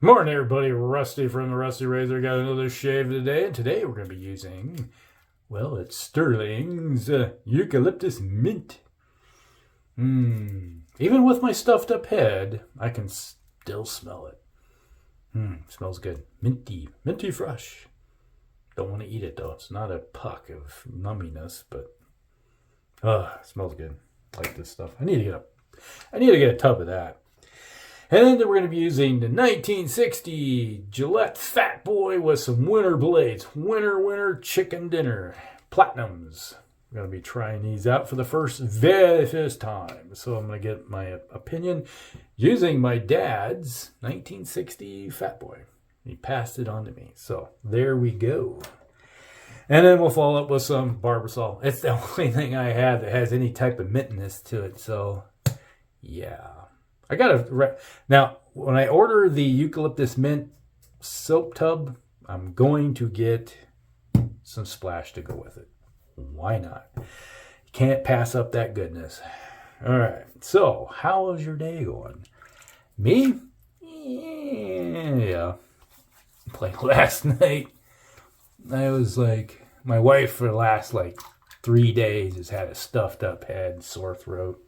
Morning, everybody. Rusty from the Rusty Razor. Got another shave today, and today we're going to be using, well, it's Stirling's Eucalyptus Mint. Even with my stuffed up head, I can still smell it. Smells good. Minty fresh. Don't want to eat it though. It's not a puck of numminess, but it smells good. I like this stuff. I need to get a tub of that. And then we're going to be using the 1960 Gillette Fatboy with some winter blades. Winter chicken dinner. Platinums. I'm going to be trying these out for the very first time. So I'm going to get my opinion using my dad's 1960 Fatboy. He passed it on to me. So there we go. And then we'll follow up with some Barbasol. It's the only thing I have that has any type of mintness to it. So yeah. I got now, when I order the Eucalyptus Mint soap tub, I'm going to get some splash to go with it. Why not? You can't pass up that goodness. All right. So, how is your day going? Me? Yeah. Like last night, I was like, my wife for the last 3 days has had a stuffed up head, sore throat.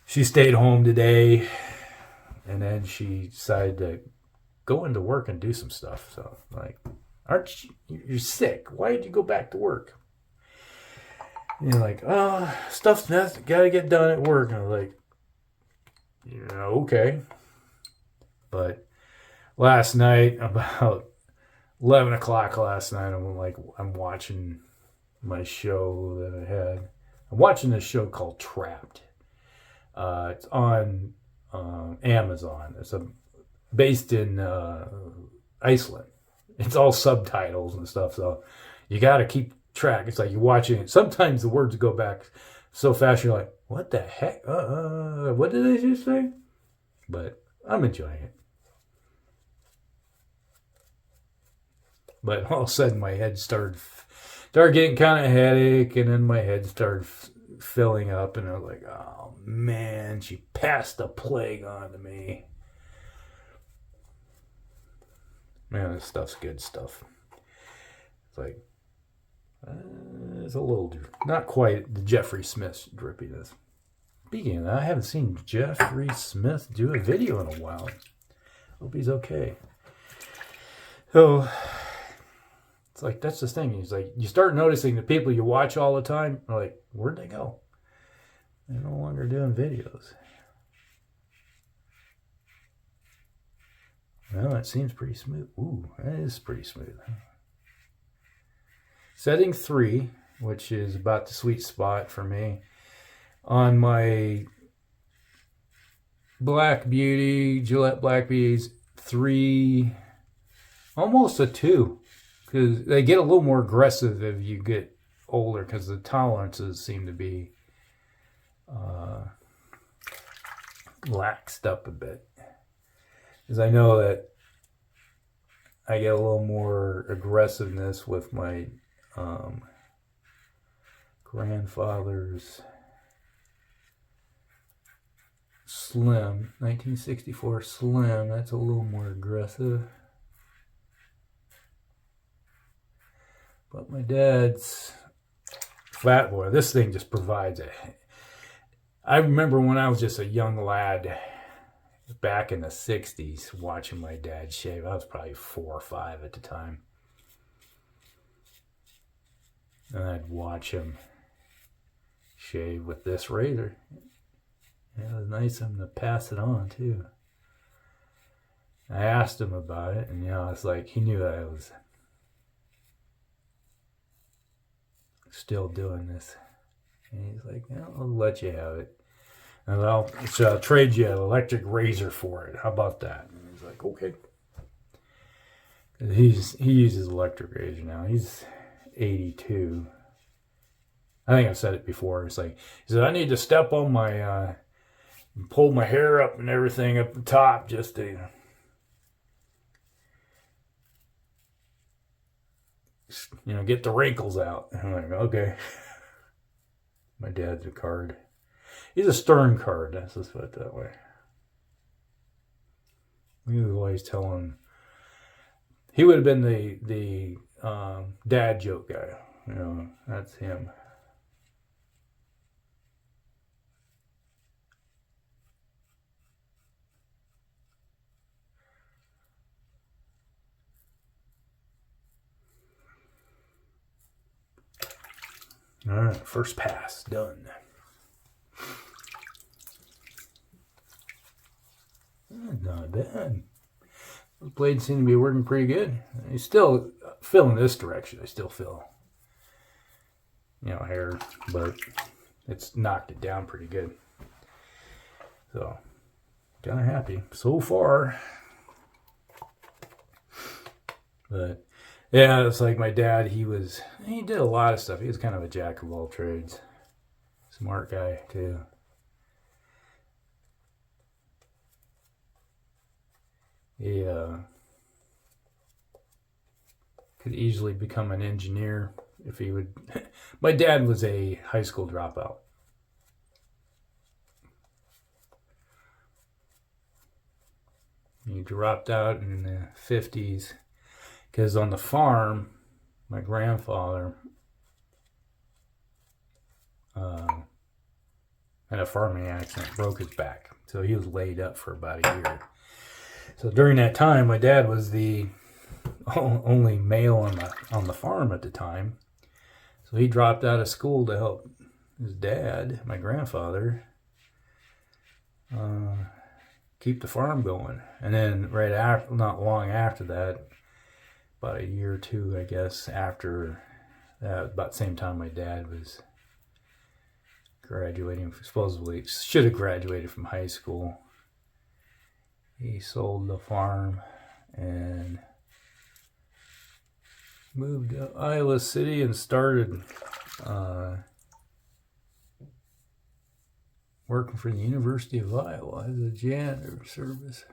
She stayed home today, and then she decided to go into work and do some stuff. So, aren't you're sick? Why did you go back to work? And you're like, oh, stuff's got to get done at work. And I was like, yeah, okay. But last night, about 11 o'clock last night, I'm watching my show that I had. I'm watching this show called Trapped. It's on Amazon. It's based in Iceland. It's all subtitles and stuff, so you got to keep track. It's like you're watching it. Sometimes the words go back so fast, you're like, what the heck? What did they just say? But I'm enjoying it. But all of a sudden, my head started getting kind of headache, and then my head started filling up, and I was like, oh man, she passed the plague on to me. Man, this stuff's good stuff. It's like, it's a little, not quite the Jeffrey Smith drippiness. Speaking of that, I haven't seen Jeffrey Smith do a video in a while. Hope he's okay. So, it's like, that's the thing. He's like, you start noticing the people you watch all the time are like, where'd they go? They're no longer doing videos. Well, it seems pretty smooth. Ooh, that is pretty smooth. Setting 3, which is about the sweet spot for me, on my Black Beauty, Gillette Black Beauties, 3, almost a 2. Because they get a little more aggressive as you get older, because the tolerances seem to be laxed up a bit. Because I know that I get a little more aggressiveness with my grandfather's Slim, 1964 Slim. That's a little more aggressive. But my dad's Fatboy, this thing just provides it. I remember when I was just a young lad back in the 60s watching my dad shave. I was probably 4 or 5 at the time. And I'd watch him shave with this razor. It was nice of him to pass it on too. I asked him about it, and it's like he knew that I was still doing this. And he's like, I'll let you have it. And I'll trade you an electric razor for it. How about that? And he's like, okay. He uses electric razor now. He's 82. I think I've said it before. It's like, he said, I need to step on my, pull my hair up and everything up the top just to, get the wrinkles out. And I'm like, okay. My dad's a card. He's a stern card. Let's just put it that way. We would always tell him. He would have been the dad joke guy. You know, that's him. All right, first pass done. Not bad. Those blades seem to be working pretty good. I still feel in this direction. I still feel, hair, but it's knocked it down pretty good. So, kind of happy so far. But yeah, it's like my dad. He did a lot of stuff. He was kind of a jack of all trades. Smart guy too. He could easily become an engineer if he would. My dad was a high school dropout. He dropped out in the 50s because on the farm, my grandfather had a farming accident, broke his back. So he was laid up for about a year. So during that time, my dad was the only male on the farm at the time. So he dropped out of school to help his dad, my grandfather, keep the farm going. And then not long after that, about a year or two, I guess, after that, about the same time my dad was graduating, supposedly should have graduated from high school. He sold the farm and moved to Iowa City and started working for the University of Iowa as a janitor service,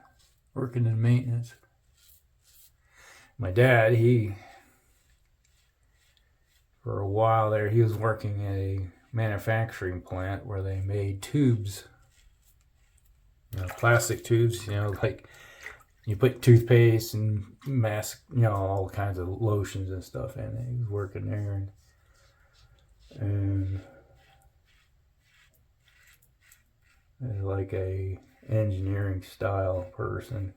working in maintenance. My dad, for a while there, he was working at a manufacturing plant where they made tubes. Plastic tubes, like you put toothpaste and mask, all kinds of lotions and stuff in it. He was working there and like a engineering style person,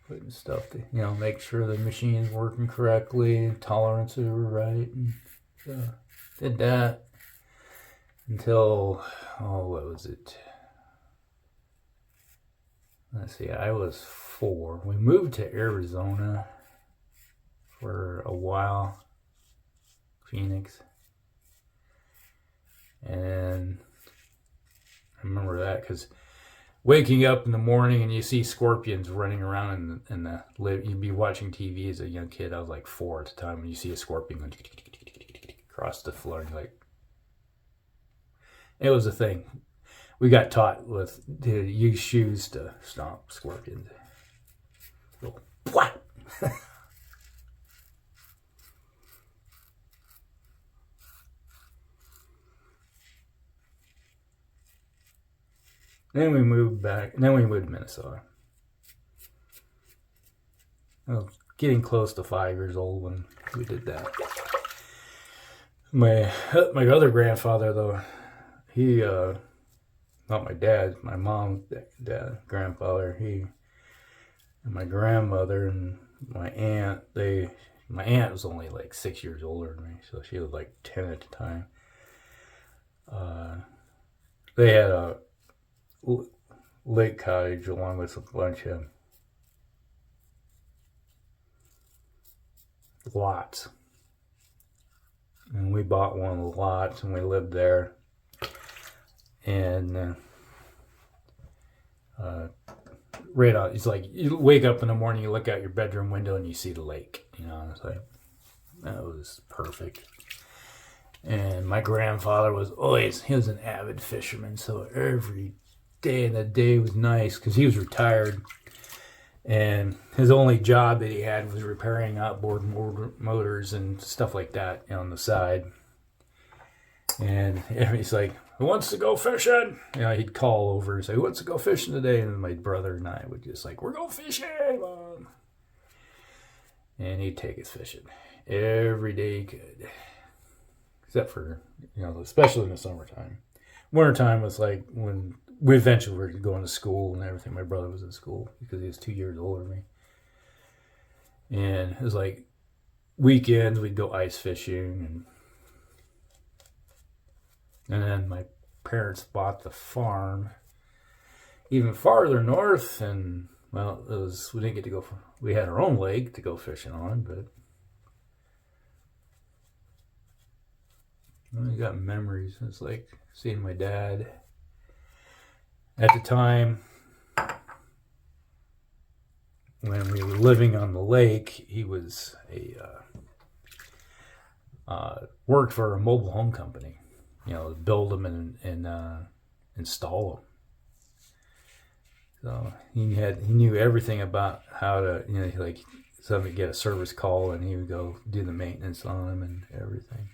putting stuff to, make sure the machine's working correctly, tolerances were right, and did that until, what was it? Let's see, I was 4. We moved to Arizona for a while, Phoenix. And I remember that because waking up in the morning and you see scorpions running around in the you'd be watching TV as a young kid. I was like 4 at the time, and you see a scorpion going across the floor, and you're like, it was a thing. We got taught to use shoes to stomp scorpions. Go, what? Then we moved back. Then we moved to Minnesota. I was getting close to 5 years old when we did that. My other grandfather, though, he not my dad, my mom's dad, grandfather, and my grandmother and my aunt, my aunt was only like 6 years older than me, so she was like 10 at the time. They had a lake cottage along with a bunch of lots. And we bought one of the lots and we lived there. And right out, it's like you wake up in the morning, you look out your bedroom window and you see the lake. It's like, that was perfect. And my grandfather he was an avid fisherman, so every day in the day was nice because he was retired. And his only job that he had was repairing outboard motors and stuff like that on the side. And he's like, who wants to go fishing? He'd call over and say, who wants to go fishing today? And my brother and I would just like, we're going fishing, Mom. And he'd take us fishing every day he could. Except for, especially in the summertime. Wintertime was like when we eventually were going to school and everything. My brother was in school because he was 2 years older than me. And it was like weekends we'd go ice fishing. And then my parents bought the farm even farther north. And, well, we didn't get to go, we had our own lake to go fishing on, but I got memories. It's like seeing my dad. At the time, when we were living on the lake, he was worked for a mobile home company. Build them and install them. So he knew everything about how to, like somebody get a service call and he would go do the maintenance on them and everything.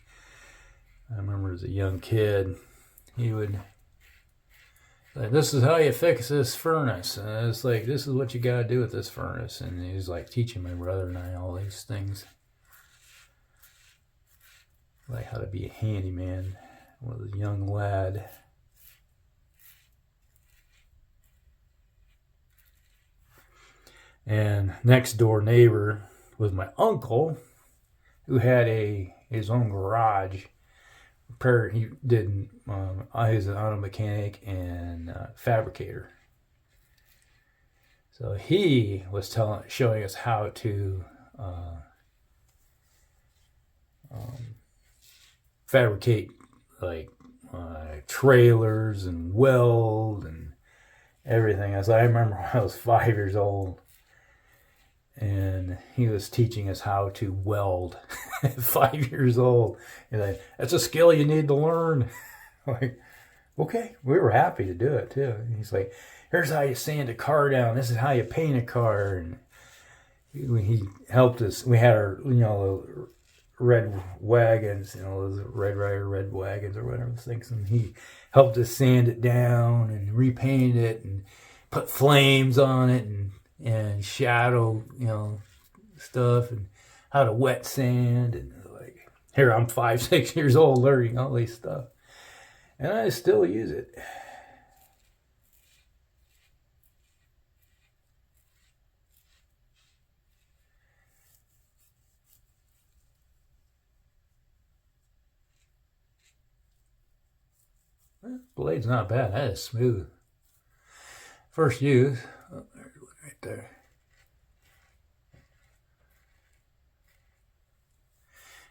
I remember as a young kid, he would say, this is how you fix this furnace. And it's like, this is what you got to do with this furnace. And he was like teaching my brother and I all these things. Like how to be a handyman with a young lad. And next door neighbor was my uncle, who had his own garage. He did. He was an auto mechanic and fabricator. So he was showing us how to fabricate like trailers and weld and everything. As I remember when I was 5 years old, and he was teaching us how to weld at 5 years old. And like, that's a skill you need to learn. Like, okay, we were happy to do it too. And he's like, here's how you sand a car down. This is how you paint a car. And he helped us. We had our, red wagons, those Red Ryder red wagons or whatever those things. And he helped us sand it down and repaint it and put flames on it and shadow, stuff and how to wet sand. And like, here I'm 5, 6 years old learning all this stuff. And I still use it. Blade's not bad. That is smooth. First use. Oh, there's one right there.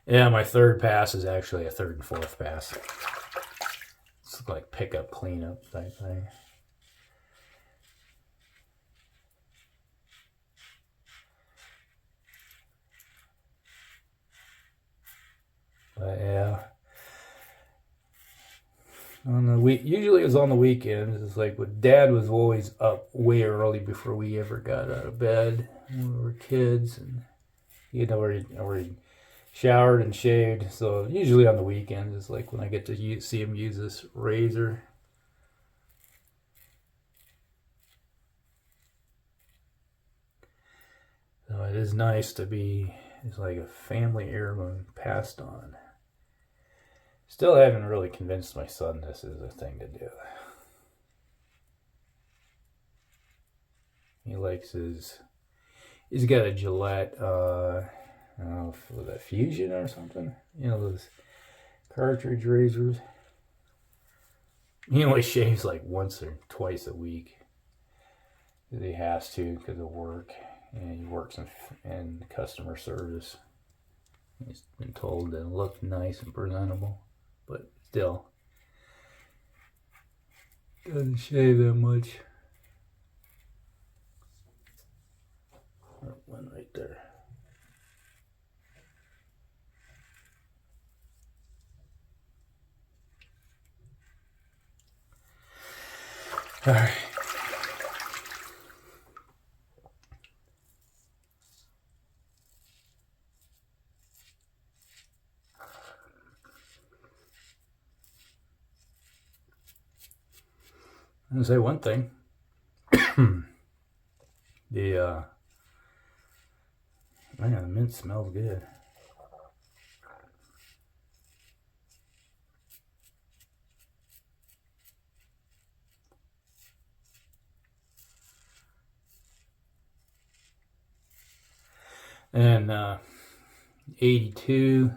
Yeah, my third pass is actually a third and fourth pass. It's like pickup, cleanup type thing. But yeah. Usually it was on the weekends. It's like when Dad was always up way early before we ever got out of bed when we were kids, and he had already showered and shaved. So usually on the weekends it's like when I get to see him use this razor. So it is nice to be, it's like a family heirloom passed on. Still haven't really convinced my son this is a thing to do. He likes he's got a Gillette, I don't know if it was a Fusion or something. Those cartridge razors. He only shaves like once or twice a week. He has to because of work. And he works in customer service. He's been told to look nice and presentable. But still, doesn't shave that much. One right there. All right. I'm gonna say one thing. The man, the mint smells good. And 82,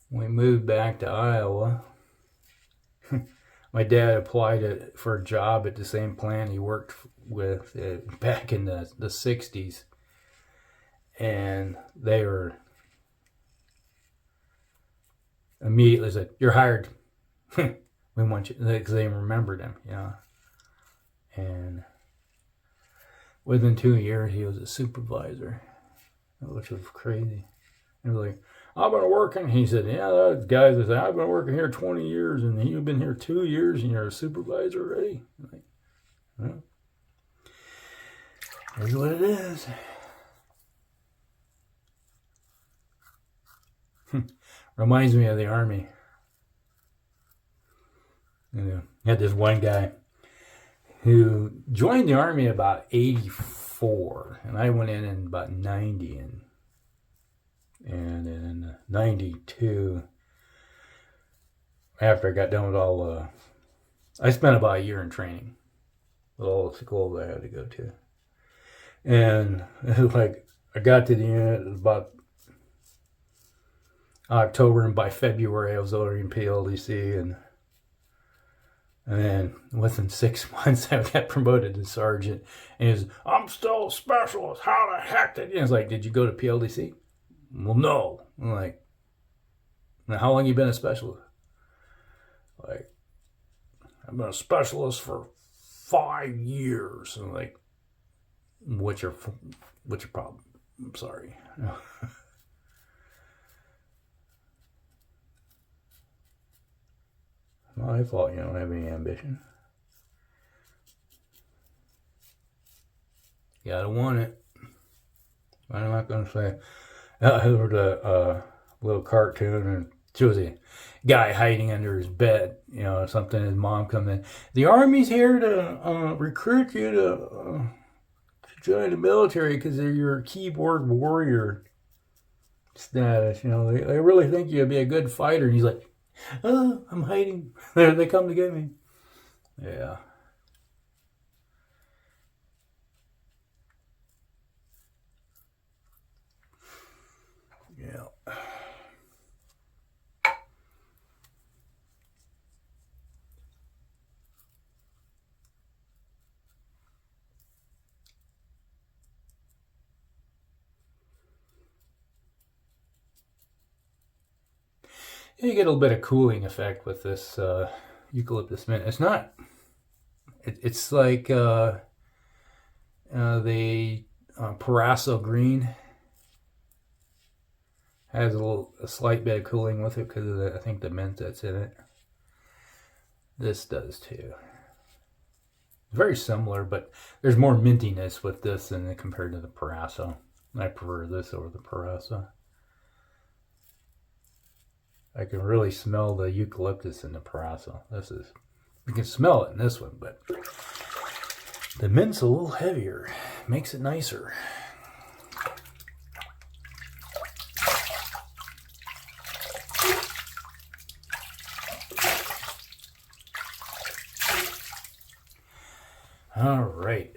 we moved back to Iowa. My dad applied for a job at the same plant he worked with back in the 60s. And they were immediately said, "You're hired. We want you," because they remembered him, And within 2 years, he was a supervisor, which was crazy. He was like, "I've been working." He said, "Yeah, that guy that said, I've been working here 20 years, and you've been here 2 years, and you're a supervisor already." I'm like, well, here's what it is. Reminds me of the Army. You had this one guy who joined the Army about 84, and I went in about 90, and in 92, after I got done with all I spent about a year in training with all the schools I had to go to. And like, I got to the unit about October, and by February I was already in PLDC, and then within 6 months I got promoted to sergeant. And he was, "I'm still a specialist. How the heck did you?" I was like, "Did you go to PLDC?" "Well, no." I'm like, "Now, how long you been a specialist?" Like, "I've been a specialist for 5 years." I'm like, what's your problem?" "I'm sorry." My fault you don't have any ambition. You gotta want it. I'm not gonna say. I heard a little cartoon, and it shows a guy hiding under his bed, something. His mom comes in. "The Army's here to recruit you to join the military because of your keyboard warrior status. They really think you'd be a good fighter." And he's like, "Oh, I'm hiding. They come to get me." Yeah. Yeah. You get a little bit of cooling effect with this eucalyptus mint. It's not. It's like the Parasol green has a slight bit of cooling with it because of I think the mint that's in it. This does too. Very similar, but there's more mintiness with this than compared to the Parasol. I prefer this over the Parasol. I can really smell the eucalyptus in the Parasol. You can smell it in this one, but the mint's a little heavier. Makes it nicer. All right.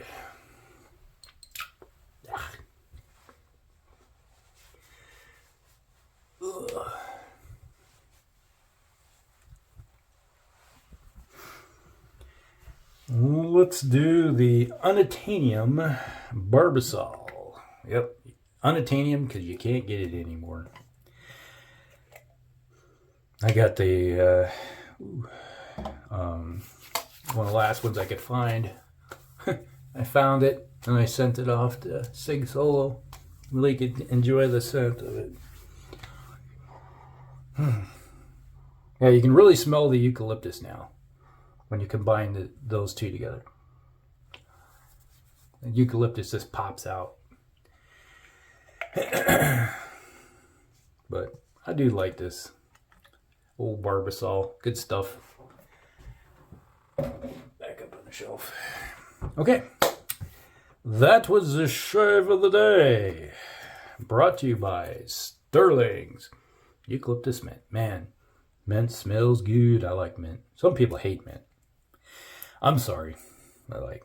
Let's do the Unatanium Barbasol. Yep, Unatanium because you can't get it anymore. I got the one of the last ones I could find. I found it and I sent it off to Sig Solo. Really could enjoy the scent of it. Yeah, you can really smell the eucalyptus now when you combine those two together. The eucalyptus just pops out. But I do like this old Barbasol. Good stuff. Back up. shelf. Okay. That was the shave of the day. Brought to you by Stirling's Eucalyptus Mint. Man, mint smells good. I like mint. Some people hate mint. I'm sorry. The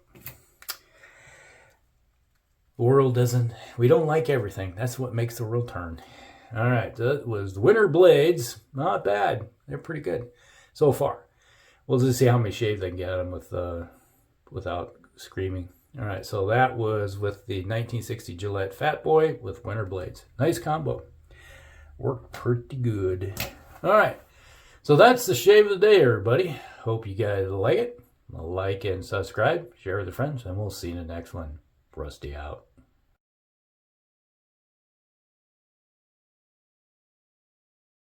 world doesn't... We don't like everything. That's what makes the world turn. All right. That was the Winter Blades. Not bad. They're pretty good so far. We'll just see how many shaves I can get them with without screaming. All right, so that was with the 1960 Gillette Fatboy with Winter Blades. Nice combo. Worked pretty good. All right, so that's the shave of the day, everybody. Hope you guys like it. Like and subscribe. Share with your friends, and we'll see you in the next one. Rusty out.